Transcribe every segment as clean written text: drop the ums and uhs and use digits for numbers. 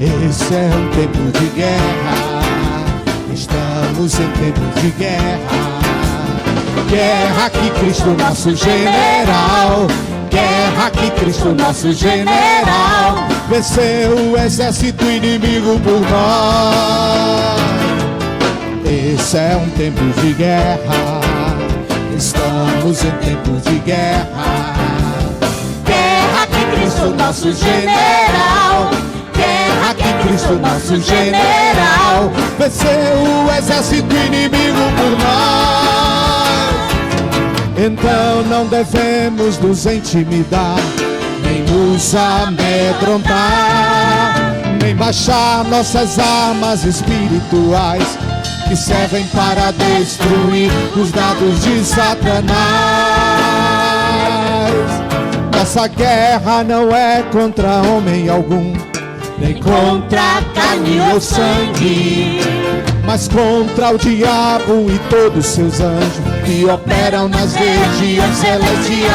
Esse é um tempo de guerra, estamos em tempo de guerra. Guerra que Cristo nosso general, guerra que Cristo nosso general venceu o exército inimigo por nós. Esse é um tempo de guerra, estamos em tempo de guerra. Guerra que Cristo nosso general, guerra que Cristo nosso general venceu o exército inimigo por nós. Então não devemos nos intimidar, nem nos amedrontar, nem baixar nossas armas espirituais que servem para destruir os dados de Satanás. Nossa guerra não é contra homem algum, nem contra carne ou sangue, mas contra o diabo e todos seus anjos que operam nas regiões celestiais.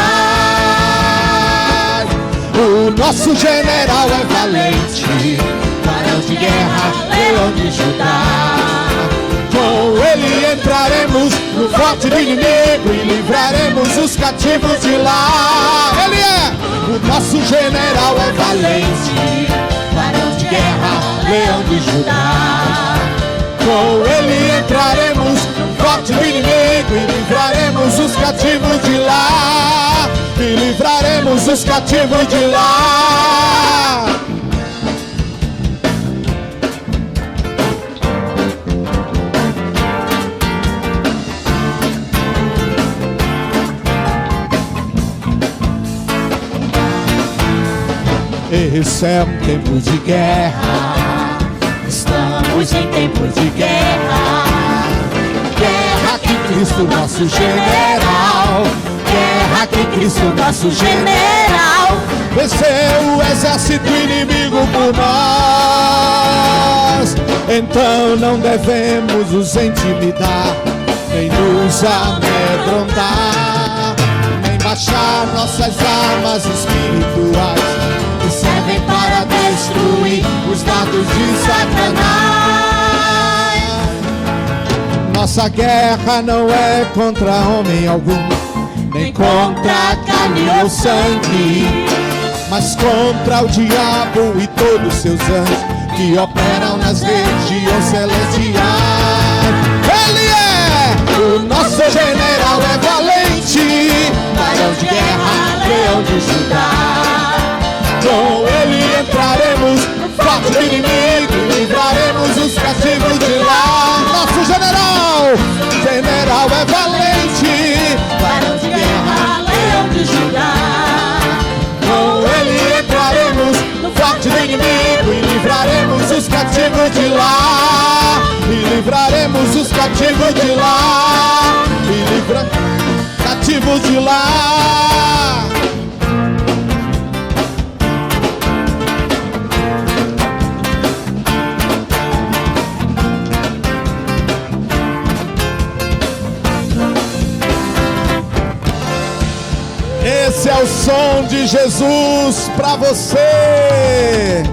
O nosso general é valente, varão de guerra, leão de Judá. Com ele entraremos no forte do inimigo e livraremos os cativos de lá. Ele é o nosso general, é valente, varão de guerra, leão de Judá. Com ele entraremos no forte do inimigo e livraremos os cativos de lá. E livraremos os cativos de lá. Esse é um tempo de guerra, estamos em tempo de guerra. Guerra que Cristo nosso general, guerra que Cristo nosso general venceu o exército inimigo por nós. Então não devemos nos intimidar, nem nos amedrontar, nem baixar nossas armas espirituais que servem para destruir os dados de Satanás. Nossa guerra não é contra homem algum, nem contra carne ou sangue, mas contra o diabo e todos seus anjos que operam nas regiões celestiais. Ele é o nosso general, é valente, varão de guerra, leão de Judá. Com ele entraremos no forte do inimigo e livraremos os cativos de lá. Nosso general, general é valente, varão de guerra, leão de Judá. Com ele entraremos no forte do inimigo e livraremos os cativos de lá. E livraremos os cativos de lá. E livraremos cativos de lá. Esse é o som de Jesus pra você.